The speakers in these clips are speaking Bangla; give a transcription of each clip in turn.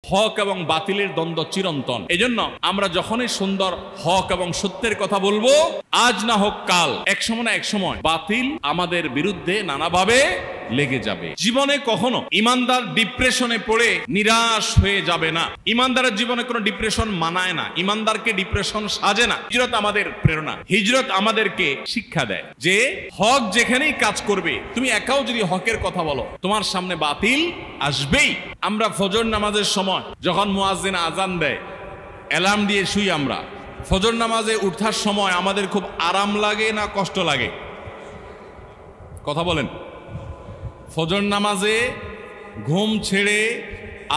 হক এবং বাতিলের দ্বন্দ্ব চিরন্তন। এজন্য আমরা যখনই সুন্দর হক এবং সত্যের কথা বলবো, আজ না হোক কাল, এক সময় না এক সময় বাতিল আমাদের বিরুদ্ধে নানাভাবে লেগে যাবে। জীবনে কখনো ইমানদার ডিপ্রেশনে পড়ে নিরাশ হয়ে যাবে না। ইমানদারের জীবনে কোনো ডিপ্রেশন মানায় না, ইমানদারকে ডিপ্রেশন সাজে না। হিজরত আমাদের প্রেরণা, হিজরত আমাদেরকে শিক্ষা দেয় যে হক যেখানেই কাজ করবে, তুমি একাও যদি হকের কথা বলো, তোমার সামনে বাতিল আসবেই। আমরা ফজর নামাজের সময় যখন মুয়াজ্জিন আজান দেয়, অ্যালার্ম দিয়ে শুই আমরা। ফজর নামাজে উঠার সময় আমাদের খুব আরাম লাগে না কষ্ট লাগে? কথা বলেন। ফজর নামাজে ঘুম ছেড়ে,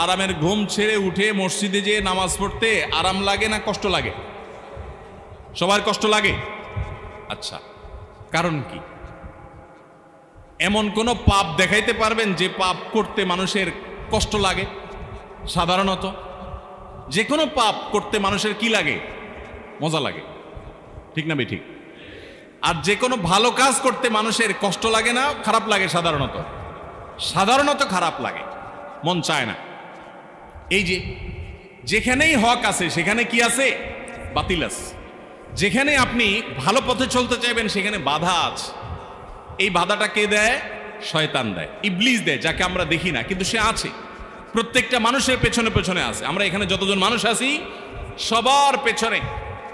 আরামের ঘুম ছেড়ে উঠে মসজিদে যেয়ে নামাজ পড়তে আরাম লাগে না কষ্ট লাগে? সবার কষ্ট লাগে। আচ্ছা, কারণ কি? এমন কোন পাপ দেখাইতে পারবেন যে পাপ করতে মানুষের কষ্ট লাগে? সাধারণত যে কোনো পাপ করতে মানুষের কি লাগে? মজা লাগে, ঠিক না বেঠিক? আর যে কোনো ভালো কাজ করতে মানুষের কষ্ট লাগে না খারাপ লাগে? সাধারণত খারাপ লাগে, মন চায় না। এই যে যেখানেই হক আছে সেখানে কি আছে? বাতিল আছে। যেখানে আপনি ভালো পথে চলতে চাইবেন সেখানে বাধা আছে। এই বাধাটা কে দেয়? শয়তান দেয়, ইবলিস দেয়, যাকে আমরা দেখি না কিন্তু সে আছে। প্রত্যেকটা মানুষের পেছনে পেছনে আছে। আমরা এখানে যতজন মানুষ আছি সবার পেছনে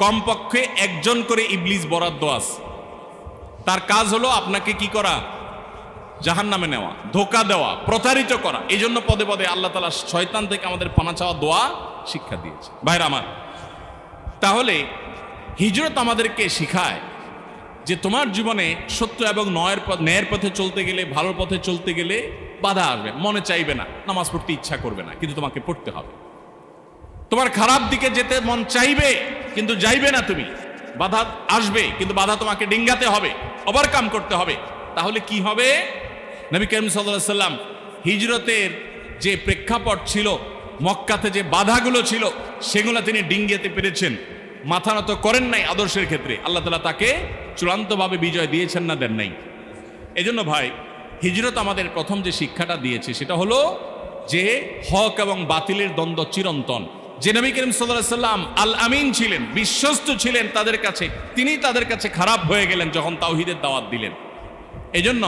কমপক্ষে একজন করে ইবলিস বরাদ্দ আছে। তার কাজ হলো আপনাকে কি করা? জাহান্নামে নেওয়া, ধোঁকা দেওয়া, প্রতারিত করা। এই জন্য পদে পদে আল্লাহ তাআলা শয়তান থেকে আমাদের পানা চাওয়া দোয়া শিক্ষা দিয়েছে। ভাইরা আমার, তাহলে হিজরত আমাদেরকে শিখায় যে তোমার জীবনে সত্য এবং ন্যায়ের পথে চলতে গেলে, ভালোর পথে চলতে গেলে বাধা আসবে। মনে চাইবে না, নামাজ পড়তে ইচ্ছা করবে না, কিন্তু তোমাকে পড়তে হবে। তোমার খারাপ দিকে যেতে মন চাইবে কিন্তু যাইবে না তুমি, বাধা আসবে, কিন্তু বাধা তোমাকে ডিঙ্গাতে হবে, ওভারকাম করতে হবে। তাহলে কি হবে? নবী করিম সাল্লাল্লাহু আলাইহি সাল্লাম হিজরতের যে প্রেক্ষাপট ছিল, মক্কাতে যে বাধাগুলো ছিল, সেগুলো তিনি ডিঙ্গাতে পেরেছেন, মাথা নত করেন নাই আদর্শের ক্ষেত্রে। আল্লাহ তাআলা তাকে চূড়ান্তভাবে বিজয় দিয়েছেন না দেন নাই? এজন্য ভাই, হিজরত আমাদের প্রথম যে শিক্ষাটা দিয়েছে সেটা হলো যে হক এবং বাতিলের দ্বন্দ্ব চিরন্তন। যে নবী করিম সাল্লাল্লাহু আলাইহি সাল্লাম আল আমিন ছিলেন, বিশ্বস্ত ছিলেন তাদের কাছে, তিনি তাদের কাছে খারাপ হয়ে গেলেন যখন তাওহীদের দাওয়াত দিলেন। এজন্য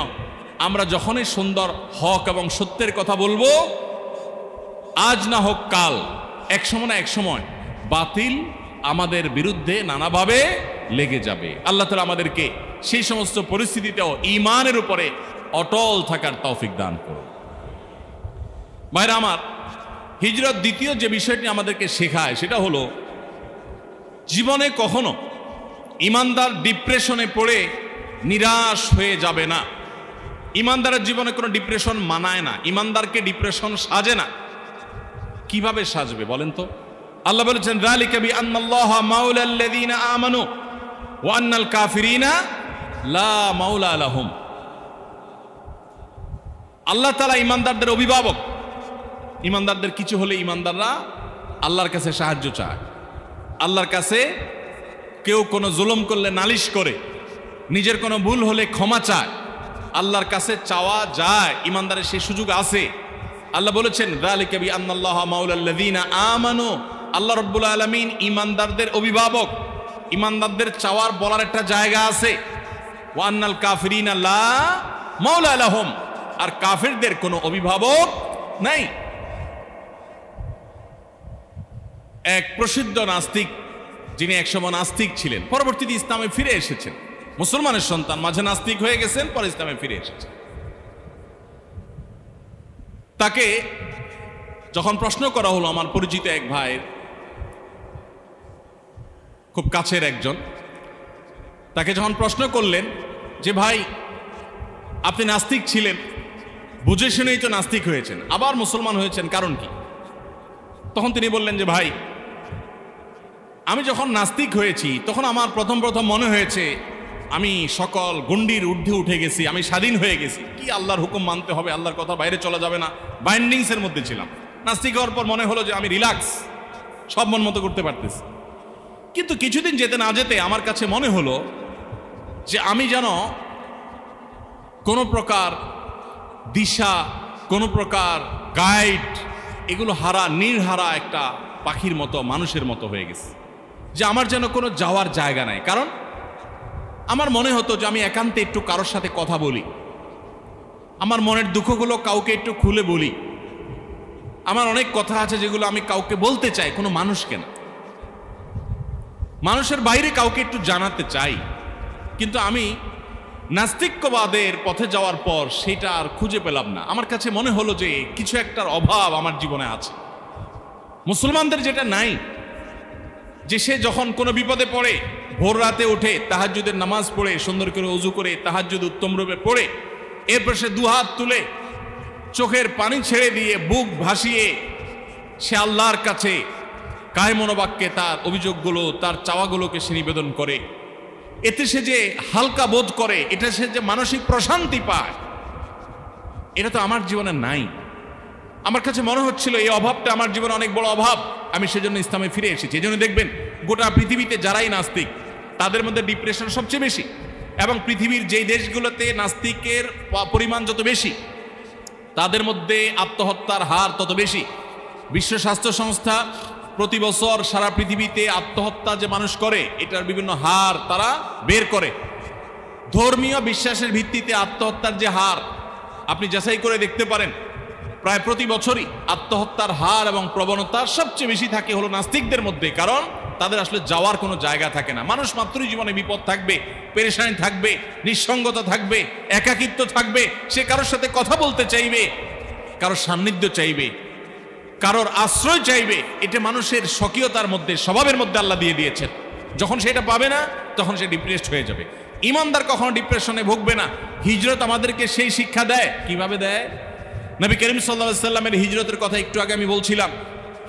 আমরা যখনই সুন্দর হক এবং সত্যের কথা বলবো, আজ না হোক কাল, এক সময় না এক সময় বাতিল আমাদের বিরুদ্ধে নানাভাবে লেগে যাবে। আল্লাহ তাআলা আমাদেরকে সেই সমস্ত পরিস্থিতিতেও ঈমানের উপরে অটল থাকার তৌফিক দান করুন। ভাইরা আমার, হিজরত দ্বিতীয় যে বিষয়টি আমাদেরকে শেখায় সেটা হলো জীবনে কখনো ইমানদার ডিপ্রেশনে পড়ে নিরাশ হয়ে যাবে না। ইমানদারের জীবনে কোনো ডিপ্রেশন মানায় না, ইমানদারকে ডিপ্রেশন সাজে না। কিভাবে সাজবে বলেন তো? আল্লাহ বলেছেন, যালিকা বিআন্নাল্লাহা মাওলাল্লাযীনা আমানু ওয়া আন্নাল কাফিরিনা লা মাওলা লাহুম। আল্লাহ তাআলা ইমানদারদের অভিভাবক। ইমানদারদের কিছু হলে ইমানদাররা আল্লাহর কাছে সাহায্য চায়। আল্লাহর কাছে কেউ কোনো জুলুম করলে নালিশ করে, নিজের কোনো ভুল হলে ক্ষমা চায়, আল্লাহর কাছে চাওয়া যায়। ইমানদারের সেই সুযোগ আছে। আল্লাহ বলেছেন, যালিকা বিআন্নাল্লাহা মাওলাল্লাযীনা আমানু। আল্লাহ রাব্বুল আলামিন ইমানদারদের অভিভাবক। ইমানদারদের চাওয়ার বলার একটা জায়গা আছে। ওয়া আন্নাল কাফিরিনা লা মাওলা লাহুম। আর কাফিরদের কোনো অভিভাবক নাই। এক প্রসিদ্ধ নাস্তিক, যিনি একসময় নাস্তিক ছিলেন, পরবর্তীতে ইসলামে ফিরে এসেছেন, মুসলমানের সন্তান, মাঝে নাস্তিক হয়ে গেছেন, পরে ইসলামে ফিরে এসেছেন। তাকে যখন প্রশ্ন করা হলো, আমার পরিচিত এক ভাইয়ের খুব কাছের একজন, তাকে যখন প্রশ্ন করলেন যে ভাই, আপনি নাস্তিক ছিলেন, বুঝে শুনেই তো নাস্তিক হয়েছেন, আবার মুসলমান হয়েছেন, কারণ কি? তখন তিনি বললেন যে ভাই, আমি যখন নাস্তিক হয়েছি তখন আমার প্রথম মনে হয়েছে আমি সকল গণ্ডির ঊর্ধ্বে উঠে গেছি, আমি স্বাধীন হয়ে গেছি, কি আল্লাহর হুকুম মানতে হবে, আল্লাহর কথা বাইরে চলা যাবে না, বাইন্ডিংসের মধ্যে ছিলাম। নাস্তিক হওয়ার পর মনে হলো যে আমি রিল্যাক্স, সব মন মতো করতে পারতেছি। কিন্তু কিছুদিন যেতে না যেতে আমার কাছে মনে হলো যে আমি যেন কোনো প্রকার দিশা, কোনো প্রকার গাইড এগুলো হারা নির্হারা একটা পাখির মতো মানুষের মতো হয়ে গেছে, যে আমার যেন কোনো যাওয়ার জায়গা নাই। কারণ আমার মনে হতো যে আমি একান্তে একটু কারোর সাথে কথা বলি, আমার মনের দুঃখগুলো কাউকে একটু খুলে বলি। আমার অনেক কথা আছে যেগুলো আমি কাউকে বলতে চাই, কোনো মানুষকে না, মানুষের বাইরে কাউকে একটু জানাতে চাই। কিন্তু আমি নাস্তিক্যবাদের পথে যাওয়ার পর সেটা আর খুঁজে পেলাম না। আমার কাছে মনে হলো যে কিছু একটার অভাব আমার জীবনে আছে। মুসলমানদের যেটা নাই, যে সে যখন কোনো বিপদে পড়ে ভোর রাতে উঠে তাহাজ্জুদের নামাজ পড়ে সুন্দর করে ওযু করে তাহাজ্জুদ উত্তম রূপে পড়ে এরপর সে দুহাত তুলে চোখের পানি ছেড়ে দিয়ে বুক ভাসিয়ে সে আল্লাহর কাছে কায় মনোবাক্যে তার অভিযোগগুলো তার চাওয়াগুলোকে সে নিবেদন করে, এতে সে যে হালকা বোধ করে, এটা সে যে মানসিক প্রশান্তি পায়, এটা তো আমার জীবনে নাই। আমার কাছে মনে হচ্ছিল এই অভাবটা আমার জীবনে অনেক বড় অভাব। আমি সেজন্য ইসলামে ফিরে এসেছি। এই জন্য দেখবেন গোটা পৃথিবীতে যারাই নাস্তিক তাদের মধ্যে ডিপ্রেশন সবচেয়ে বেশি, এবং পৃথিবীর যেই দেশগুলোতে নাস্তিকের পরিমাণ যত বেশি তাদের মধ্যে আত্মহত্যার হার তত বেশি। বিশ্ব স্বাস্থ্য সংস্থা প্রতি বছর সারা পৃথিবীতে আত্মহত্যা যে মানুষ করে এটার বিভিন্ন হার তারা বের করে। ধর্মীয় বিশ্বাসের ভিত্তিতে আত্মহত্যার যে হার আপনি যাচাই করে দেখতে পারেন, প্রায় প্রতি বছরই আত্মহত্যার হার এবং প্রবণতা সবচেয়ে বেশি থাকে হলো নাস্তিকদের মধ্যে। কারণ তাদের আসলে যাওয়ার কোনো জায়গা থাকে না। মানুষ মাত্রই জীবনে বিপদ থাকবে, পেরেশানি থাকবে, নিঃসঙ্গতা থাকবে, একাকিত্ব থাকবে, সে কারোর সাথে কথা বলতে চাইবে, কারোর সান্নিধ্য চাইবে, কারোর আশ্রয় চাইবে। এটা মানুষের স্বকীয়তার মধ্যে, স্বভাবের মধ্যে আল্লাহ দিয়ে দিয়েছেন। যখন সেটা পাবে না তখন সে ডিপ্রেসড হয়ে যাবে। ইমানদার কখনো ডিপ্রেশনে ভুগবে না। হিজরত আমাদেরকে সেই শিক্ষা দেয়। কিভাবে দেয়? নবী করিম সাল্লাল্লাহু আলাইহি ওয়াসাল্লামের হিজরতের কথা একটু আগে আমি বলছিলাম।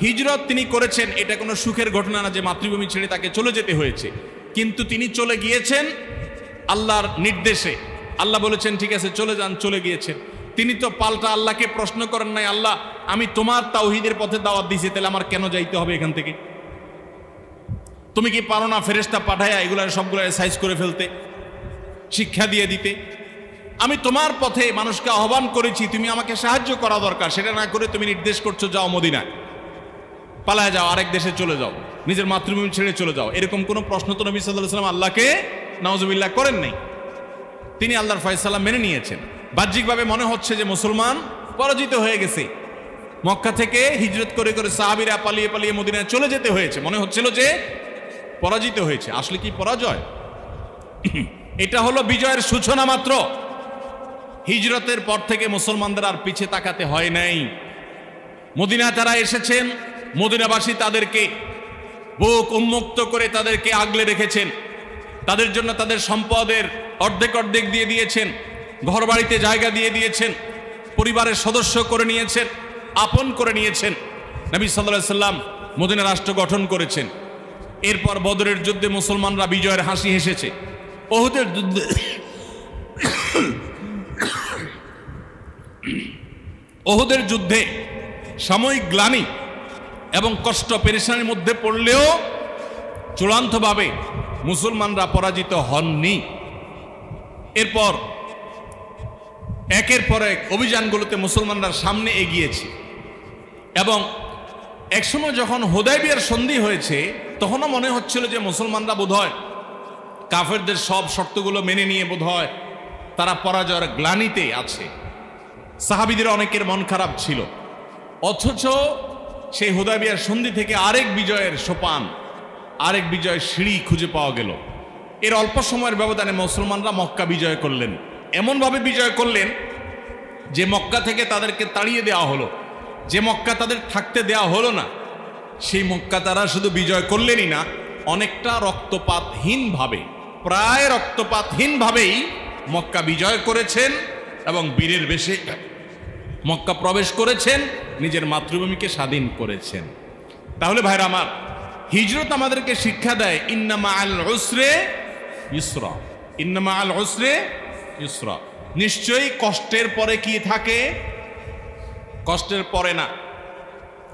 হিজরত তিনি করেছেন, এটা কোনো সুখের ঘটনা না যে মাতৃভূমি ছেড়ে তাকে চলে যেতে হয়েছে, কিন্তু তিনি চলে গিয়েছেন আল্লাহর নির্দেশে। আল্লাহ বলেছেন ঠিক আছে চলে যান, চলে গিয়েছেন। তিনি তো পাল্টা আল্লাহকে প্রশ্ন করেন নাই, আল্লাহ আমি তোমার তাওহীদের পথে দাওয়াত দিয়েছি, তাহলে আমার কেন যাইতে হবে এখান থেকে? তুমি কি পারো না ফেরেশতা পাঠায়া এগুলো সবগুলো সাইজ করে ফেলতে, শিক্ষা দিয়ে দিতে? আমি তোমার পথে মানুষকে আহ্বান করেছি, তুমি আমাকে সাহায্য করা দরকার, সেটা না করে তুমি নির্দেশ করছো যাও মদিনায়, পালায় যাও, আরেক দেশে চলে যাও, নিজের মাতৃভূমি ছেড়ে চলে যাও। এরকম কোনো প্রশ্ন তো নবী সাল্লাল্লাহু আলাইহি ওয়াসাল্লাম আল্লাহকে নাউজুবিল্লাহ করেন নাই। তিনি আল্লাহর ফয়সালা মেনে নিয়েছেন। বাহ্যিকভাবে মনে হচ্ছে যে মুসলমান পরাজিত হয়ে গেছে, মক্কা থেকে হিজরত করে করে সাহাবীরা পালিয়ে পালিয়ে মদিনায় চলে যেতে হয়েছে, মনে হচ্ছিল যে পরাজিত হয়েছে। আসলে কি পরাজয়? এটা হলো বিজয়ের সূচনা মাত্র। হিজরতের পর থেকে মুসলমানদের আর পিছে তাকাতে হয় নাই। মদিনায় তারা এসেছেন, মদিনাবাসী তাদেরকে বুক উন্মুক্ত করে তাদেরকে আগলে রেখেছেন, তাদের জন্য তাদের সম্পদের অর্ধেক অর্ধেক দিয়ে দিয়েছেন, ঘর বাড়িতে জায়গা দিয়ে দিয়েছেন, পরিবারের সদস্য করে নিয়েছেন, আপন করে নিয়েছেন। নবী সাল্লাল্লাহু আলাইহি ওয়াসাল্লাম মদিনা রাষ্ট্র গঠন করেছেন। এরপর বদরের যুদ্ধে মুসলমানরা বিজয়ের হাসি হেসেছে। ওহুদের যুদ্ধে ওহুদের যুদ্ধে সাময়িক গ্লানি এবং কষ্ট পেরেশানির মধ্যে পড়লেও চূড়ান্তভাবে মুসলমানরা পরাজিত হননি। এরপর একের পর এক অভিযানগুলোতে মুসলমানরা সামনে এগিয়েছে, এবং একসময় যখন হুদায়বিয়ার সন্ধি হয়েছে তখনও মনে হচ্ছিল যে মুসলমানরা বোধহয় কাফেরদের সব শর্তগুলো মেনে নিয়ে বোধহয় তারা পরাজয়ের গ্লানিতে আছে। সাহাবীদের অনেকের মন খারাপ ছিল, অথচ সেই হুদায়বিয়ার সন্ধি থেকে আরেক বিজয়ের সোপান, আরেক বিজয়ের সিঁড়ি খুঁজে পাওয়া গেল। এর অল্প সময়ের ব্যবধানে মুসলমানরা মক্কা বিজয় করলেন। এমনভাবে বিজয় করলেন যে মক্কা থেকে তাদেরকে তাড়িয়ে দেওয়া হলো, যে মক্কা তাদের থাকতে দেওয়া হলো না, সেই মক্কা তারা শুধু বিজয় করলেনই না, অনেকটা রক্তপাতহীনভাবে, প্রায় রক্তপাতহীনভাবেই মক্কা বিজয় করেছেন এবং বীরের বেশে মক্কা প্রবেশ করেছেন, নিজের মাতৃভূমিকে স্বাধীন করেছেন। তাহলে ভাইরা আমার, হিজরত আমাদেরকে শিক্ষা দেয় ইন্না মাআল উসরে ইউসরা, ইন্না মাআল উসরে ইউসরা। নিশ্চয়ই কষ্টের পরে কি থাকে? কষ্টের পরে না।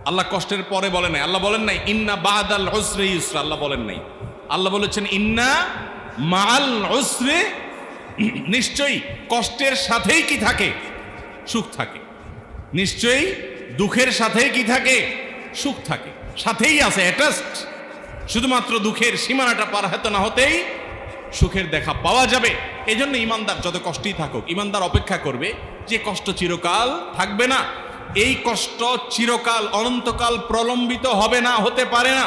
আল্লাহ কষ্টের পরে বলে নাই, আল্লাহ বলেন নাই ইন্না বাদাল উসরে ইউসরা, আল্লাহ বলেন নাই। আল্লাহ বলেছেন ইন্না মাআল উসরে, নিশ্চয়ই কষ্টের সাথেই কি থাকে? সুখ থাকে। নিশ্চয়ই দুঃখের সাথেই কি থাকে? সুখ থাকে, সাথেই আছে, অ্যাটাচড। শুধুমাত্র দুঃখের সীমানাটা পার হতে না হতেই সুখের দেখা পাওয়া যাবে। এই জন্য ইমানদার যত কষ্টই থাকুক, ইমানদার অপেক্ষা করবে যে কষ্ট চিরকাল থাকবে না, এই কষ্ট চিরকাল অনন্তকাল প্রলম্বিত হবে না, হতে পারে না।